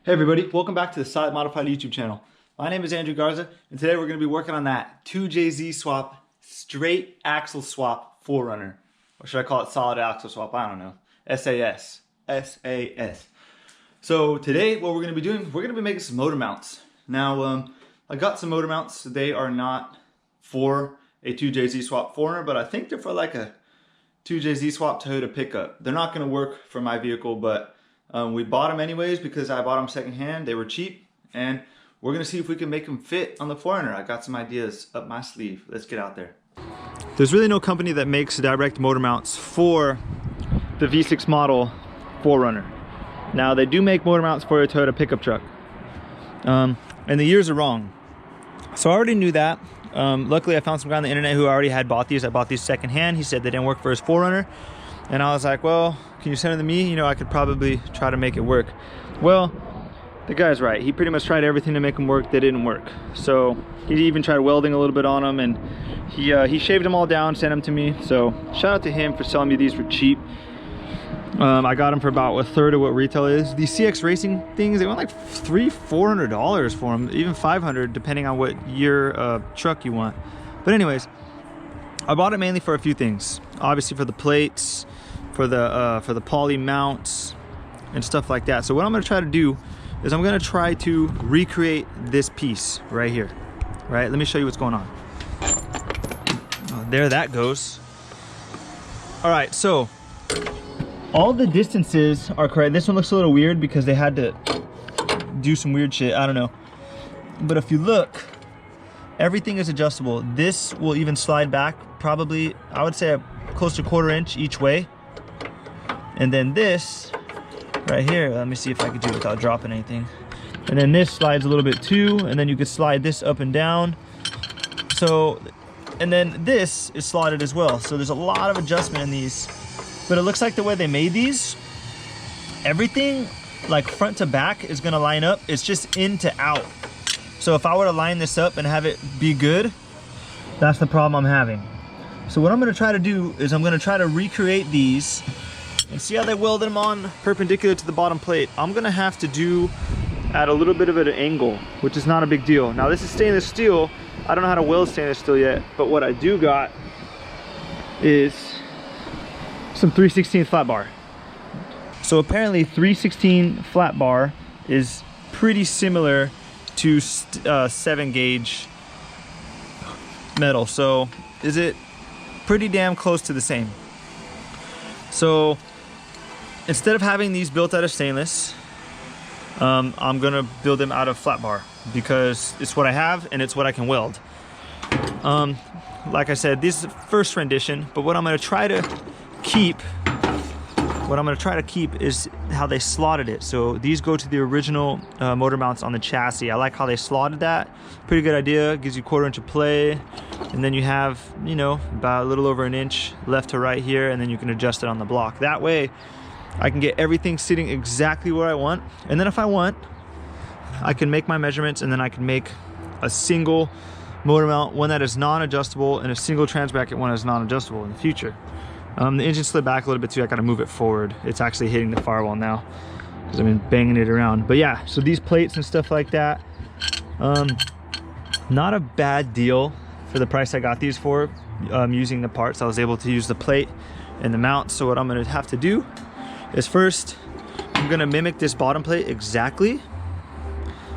Hey everybody, welcome back to the Solid Modified YouTube channel. My name is Andrew Garza, and today we're going to be working on that 2JZ swap, straight axle swap 4runner. Or should I call it solid axle swap? I don't know. SAS. SAS. So today what we're going to be doing, we're going to be making some motor mounts. Now, I got some motor mounts. They are not for a 2JZ swap 4runner, but I think they're for like a 2JZ swap Toyota pickup. They're not going to work for my vehicle, but we bought them anyways because I bought them secondhand. They were cheap, and we're gonna see if we can make them fit on the 4runner. I got some ideas up my sleeve. Let's get out there. There's really no company that makes direct motor mounts for the V6 model 4runner. Now they do make motor mounts for a Toyota pickup truck, and the years are wrong. So I already knew that. Luckily I found some guy on the internet who already had bought these. I bought these secondhand. He said they didn't work for his 4runner. And I was like, well, can you send them to me? You know, I could probably try to make it work. Well, the guy's right. He pretty much tried everything to make them work. They didn't work. So he even tried welding a little bit on them, and he shaved them all down, sent them to me. So shout out to him for selling me these for cheap. I got them for about a third of what retail is. These CX Racing things, they went like $300-400 for them, even $500 depending on what year truck you want. But anyways, I bought it mainly for a few things. Obviously for the plates, for the poly mounts and stuff like that. So what I'm going to try to do is I'm going to try to recreate this piece right here. Right? Let me show you what's going on. Oh, there that goes. All right, so all the distances are correct. This one looks a little weird because they had to do some weird shit. I don't know. But if you look, everything is adjustable. This will even slide back probably, I would say, close to 1/4 inch each way. And then this right here, let me see if I could do it without dropping anything. And then this slides a little bit too, and then you could slide this up and down. So, and then this is slotted as well. So there's a lot of adjustment in these. But it looks like the way they made these, everything like front to back is gonna line up. It's just in to out. So if I were to line this up and have it be good, that's the problem I'm having. So what I'm gonna try to do is I'm gonna try to recreate these and see how they weld them on perpendicular to the bottom plate. I'm gonna have to do at a little bit of an angle, which is not a big deal. Now this is stainless steel. I don't know how to weld stainless steel yet, but what I do got is some 3/16 flat bar. So apparently 3/16 flat bar is pretty similar to 7 gauge metal. So is it pretty damn close to the same? So instead of having these built out of stainless, I'm gonna build them out of flat bar because it's what I have and it's what I can weld. Like I said, this is the first rendition, but what I'm gonna try to keep is how they slotted it. So these go to the original motor mounts on the chassis. I like how they slotted that. Pretty good idea. Gives you 1/4 inch of play, and then you have, you know, about a little over 1 inch left to right here, and then you can adjust it on the block. That way I can get everything sitting exactly where I want, and then if I want, I can make my measurements, and then I can make a single motor mount, one that is non-adjustable, and a single trans bracket one that is non-adjustable in the future. The engine slid back a little bit too. I gotta move it forward. It's actually hitting the firewall now because I've been banging it around. But yeah, so these plates and stuff like that, not a bad deal for the price I got these for. Using the parts, I was able to use the plate and the mount. So what I'm gonna have to do is first, I'm gonna mimic this bottom plate exactly.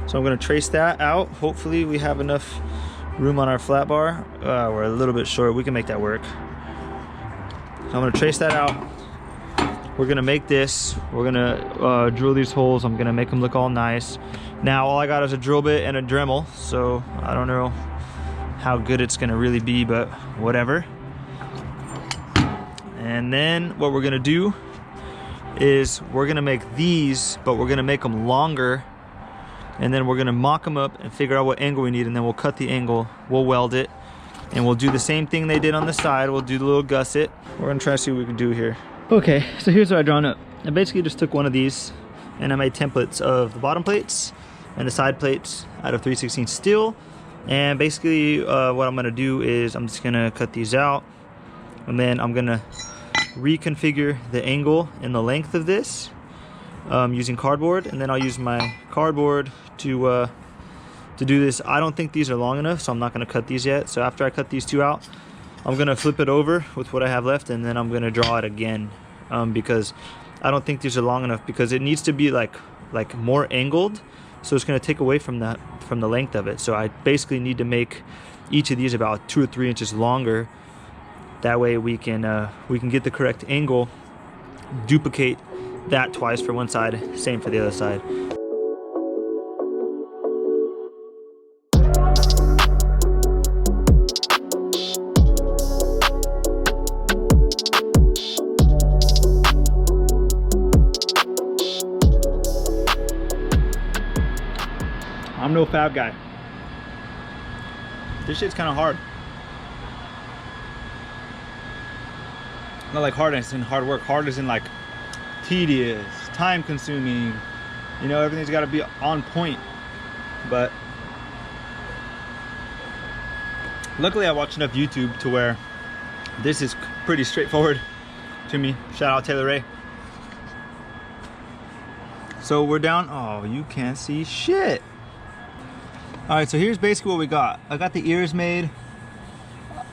So I'm gonna trace that out. Hopefully we have enough room on our flat bar. We're a little bit short. We can make that work. So I'm gonna trace that out. We're gonna make this. We're gonna drill these holes. I'm gonna make them look all nice. Now all I got is a drill bit and a Dremel, so I don't know how good it's gonna really be, but whatever. And then what we're gonna do is we're gonna make these, but we're gonna make them longer, and then we're gonna mock them up and figure out what angle we need, and then we'll cut the angle, we'll weld it, and we'll do the same thing they did on the side. We'll do the little gusset. We're gonna try to see what we can do here. Okay, so here's what I drawn up. I basically just took one of these and I made templates of the bottom plates and the side plates out of 3/16 steel. And basically what I'm gonna do is I'm just gonna cut these out, and then I'm gonna reconfigure the angle and the length of this using cardboard, and then I'll use my cardboard to do this. I don't think these are long enough, so I'm not going to cut these yet. So after I cut these two out, I'm going to flip it over with what I have left, and then I'm going to draw it again, because I don't think these are long enough, because it needs to be like more angled, so it's going to take away from the length of it. So I basically need to make each of these about 2 or 3 inches longer. That way we can get the correct angle, duplicate that twice for one side, same for the other side. I'm no fab guy. This shit's kind of hard. Not like hard as in hard work. Hard as in like tedious, time consuming. You know, everything's got to be on point. But luckily I watched enough YouTube to where this is pretty straightforward to me. Shout out Taylor Ray. So we're down. Oh, you can't see shit. All right, so here's basically what we got. I got the ears made.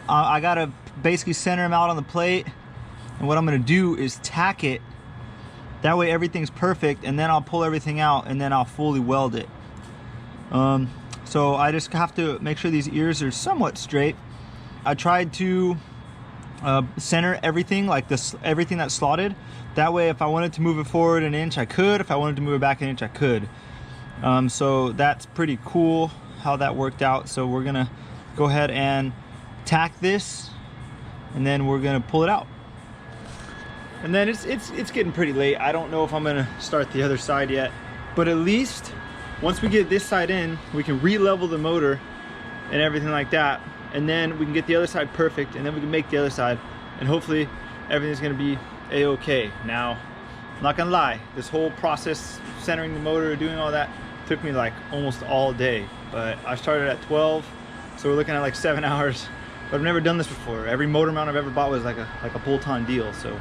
I gotta basically center them out on the plate. And what I'm gonna do is tack it. That way everything's perfect, and then I'll pull everything out and then I'll fully weld it. So I just have to make sure these ears are somewhat straight. I tried to center everything, like this, everything that's slotted. That way if I wanted to move it forward an inch, I could. If I wanted to move it back an inch, I could. So that's pretty cool how that worked out. So we're gonna go ahead and tack this, and then we're gonna pull it out. And then it's getting pretty late. I don't know if I'm gonna start the other side yet, but at least once we get this side in, we can re-level the motor and everything like that, and then we can get the other side perfect, and then we can make the other side, and hopefully everything's gonna be a-okay. Now, I'm not gonna lie, this whole process, centering the motor, doing all that, took me like almost all day. But I started at 12, so we're looking at like 7 hours. But I've never done this before. Every motor mount I've ever bought was like a bolt-on deal. So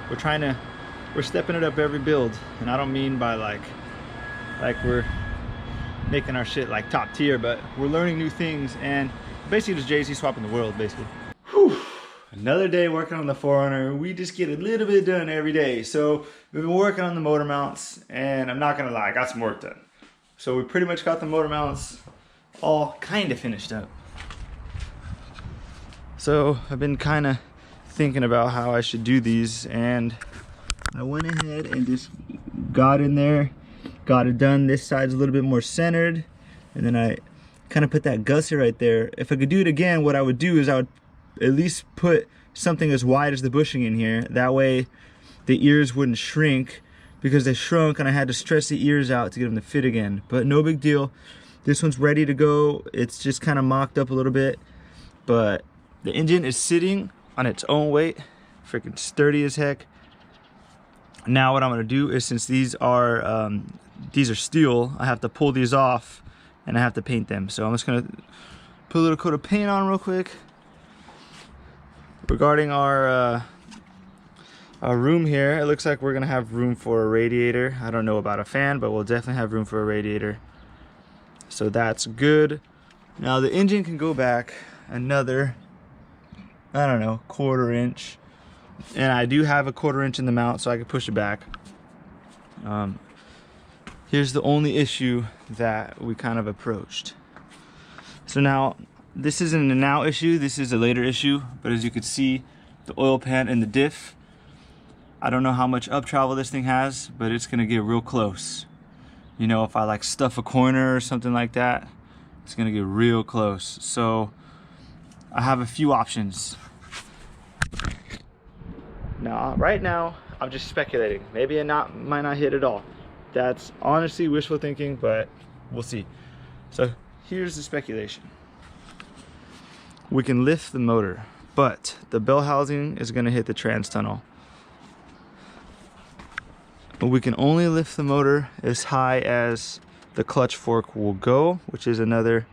we're stepping it up every build, and I don't mean by like we're making our shit like top tier, but we're learning new things and basically just JZ swapping the world, basically. Whew. Another day working on the 4runner. We just get a little bit done every day. So we've been working on the motor mounts, and I'm not gonna lie, I got some work done. So we pretty much got the motor mounts all kind of finished up. So I've been kind of thinking about how I should do these, and I went ahead and just got in there, got it done. This side's a little bit more centered, and then I kind of put that gusset right there. If I could do it again, what I would do is I would at least put something as wide as the bushing in here. That way the ears wouldn't shrink, because they shrunk and I had to stretch the ears out to get them to fit again. But no big deal. This one's ready to go. It's just kind of mocked up a little bit, but the engine is sitting on its own weight, freaking sturdy as heck. Now what I'm gonna do is, since these are steel, I have to pull these off and I have to paint them. So I'm just gonna put a little coat of paint on real quick. Regarding our room here, it looks like we're gonna have room for a radiator. I don't know about a fan, but we'll definitely have room for a radiator. So that's good. Now the engine can go back another, I don't know, 1/4 inch. And I do have a 1/4 inch in the mount, so I can push it back. Here's the only issue that we kind of approached. So now, this isn't a now issue, this is a later issue, but as you can see, the oil pan and the diff, I don't know how much up travel this thing has, but it's gonna get real close. You know, if I like stuff a corner or something like that, it's gonna get real close. So I have a few options. Now, right now, I'm just speculating. Maybe it might not hit at all. That's honestly wishful thinking, but we'll see. So here's the speculation. We can lift the motor, but the bell housing is gonna hit the trans tunnel. But we can only lift the motor as high as the clutch fork will go, which is another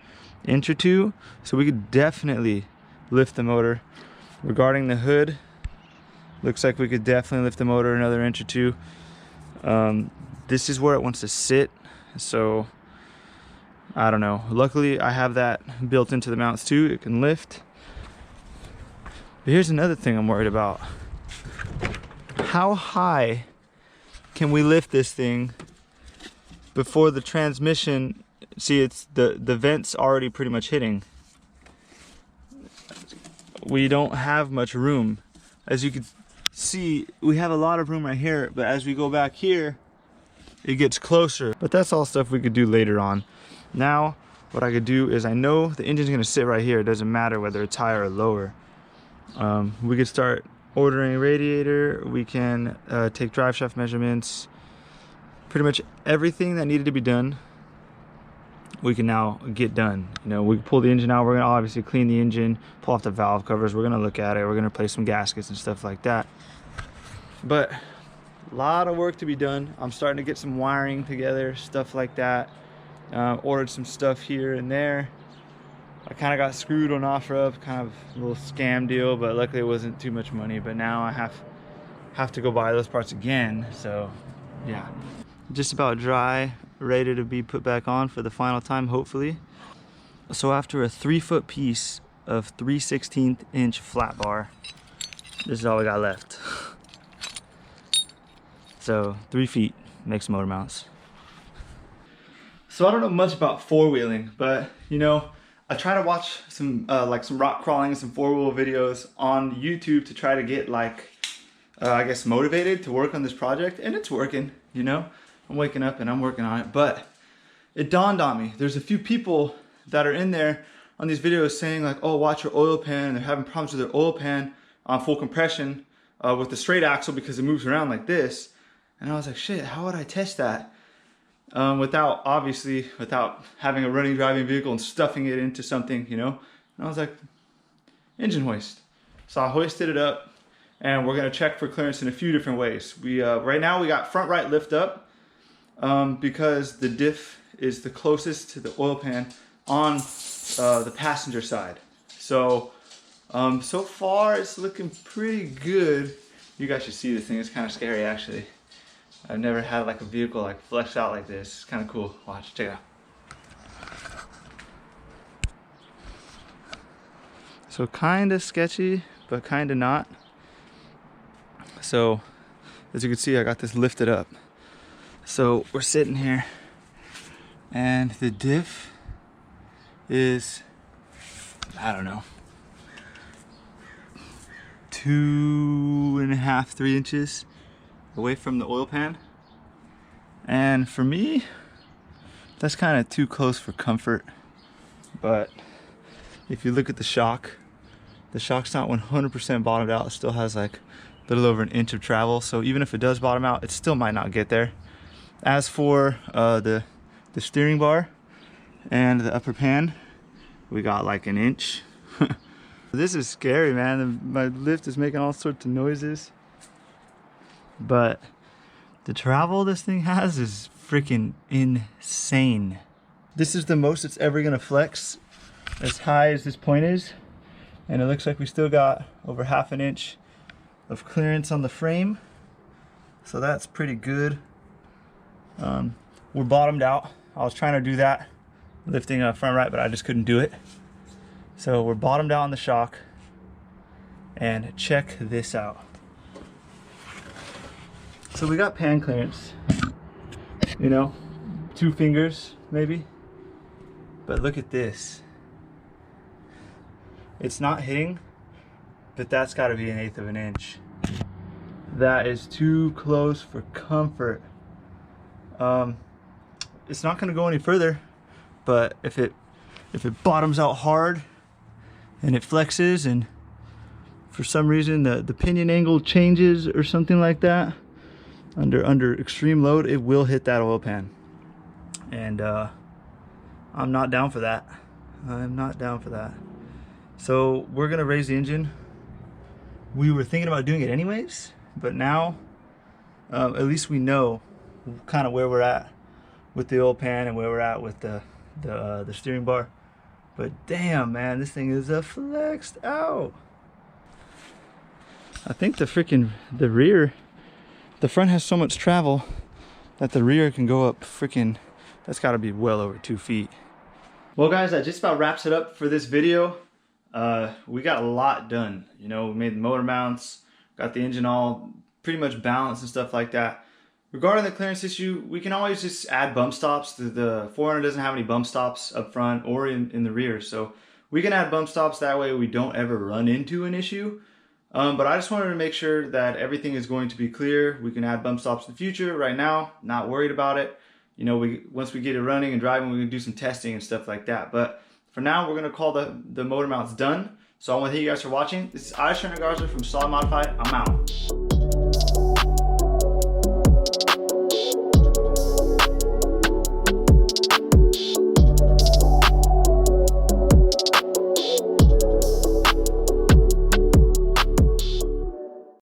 inch or two. So we could definitely lift the motor. Regarding the hood, looks like we could definitely lift the motor another inch or two. This is where it wants to sit. So I don't know. Luckily I have that built into the mounts too. It can lift. But here's another thing I'm worried about. How high can we lift this thing before the transmission? See, it's the vent's already pretty much hitting. We don't have much room. As you can see, we have a lot of room right here, but as we go back here, it gets closer. But that's all stuff we could do later on. Now, what I could do is, I know the engine's gonna sit right here. It doesn't matter whether it's higher or lower. We could start ordering a radiator. We can take drive shaft measurements. Pretty much everything that needed to be done, we can now get done. You know, we pull the engine out. We're gonna obviously clean the engine, pull off the valve covers. We're gonna look at it. We're gonna replace some gaskets and stuff like that. But a lot of work to be done. I'm starting to get some wiring together, stuff like that. Ordered some stuff here and there. I kind of got screwed on OfferUp, kind of a little scam deal, but luckily it wasn't too much money. But now I have to go buy those parts again. So yeah, just about dry, ready to be put back on for the final time, hopefully. So after a 3-foot piece of 3/16 inch flat bar, this is all we got left. So 3 feet makes motor mounts. So I don't know much about four-wheeling, but you know, I try to watch some like some rock crawling and some four-wheel videos on YouTube to try to get like I guess motivated to work on this project, and it's working. You know, I'm waking up and I'm working on it. But it dawned on me, there's a few people that are in there on these videos saying like, oh, watch your oil pan, and they're having problems with their oil pan on full compression with the straight axle because it moves around like this. And I was like, shit, how would I test that? Without having a running driving vehicle and stuffing it into something, you know? And I was like, engine hoist. So I hoisted it up, and we're gonna check for clearance in a few different ways. We right now we got front right lift up because the diff is the closest to the oil pan on the passenger side. So so far it's looking pretty good. You guys should see this thing. It's kind of scary actually. I've never had like a vehicle like fleshed out like this. It's kind of cool. Watch, check it out. So kind of sketchy, but kind of not. So as you can see, I got this lifted up. So we're sitting here, and the diff is, I don't know, 2.5, 3 inches away from the oil pan. And for me, that's kind of too close for comfort. But if you look at the shock's not 100% bottomed out. It still has like a little over an inch of travel. So even if it does bottom out, it still might not get there. As for the steering bar and the upper pan, we got like an inch. This is scary, man. My lift is making all sorts of noises. But the travel this thing has is freaking insane. This is the most it's ever gonna flex, as high as this point is. And it looks like we still got over 1/2 inch of clearance on the frame. So that's pretty good. We're bottomed out. I was trying to do that, lifting up front right, but I just couldn't do it. So we're bottomed out on the shock. And check this out. So we got pan clearance, you know, 2 fingers maybe. But look at this. It's not hitting, but that's got to be 1/8 of an inch. That is too close for comfort. It's not going to go any further, but if it bottoms out hard and it flexes, and for some reason the pinion angle changes or something like that, under extreme load, it will hit that oil pan. And I'm not down for that. I'm not down for that. So we're gonna raise the engine. We were thinking about doing it anyways, but now at least we know kind of where we're at with the oil pan and where we're at with the steering bar. But damn, man, this thing is flexed out. I think the rear, the front has so much travel that the rear can go up freaking That's gotta be well over 2 feet. Well guys, that just about wraps it up for this video. We got a lot done. You know, we made the motor mounts, got the engine all pretty much balanced and stuff like that. Regarding the clearance issue, we can always just add bump stops. The 4runner doesn't have any bump stops up front or in the rear, so we can add bump stops. That way we don't ever run into an issue. But I just wanted to make sure that everything is going to be clear. We can add bump stops in the future. Right now, not worried about it. You know, once we get it running and driving, we can do some testing and stuff like that. But for now, we're gonna call the motor mounts done. So I want to thank you guys for watching. This is 4runner from Solid Modified. I'm out.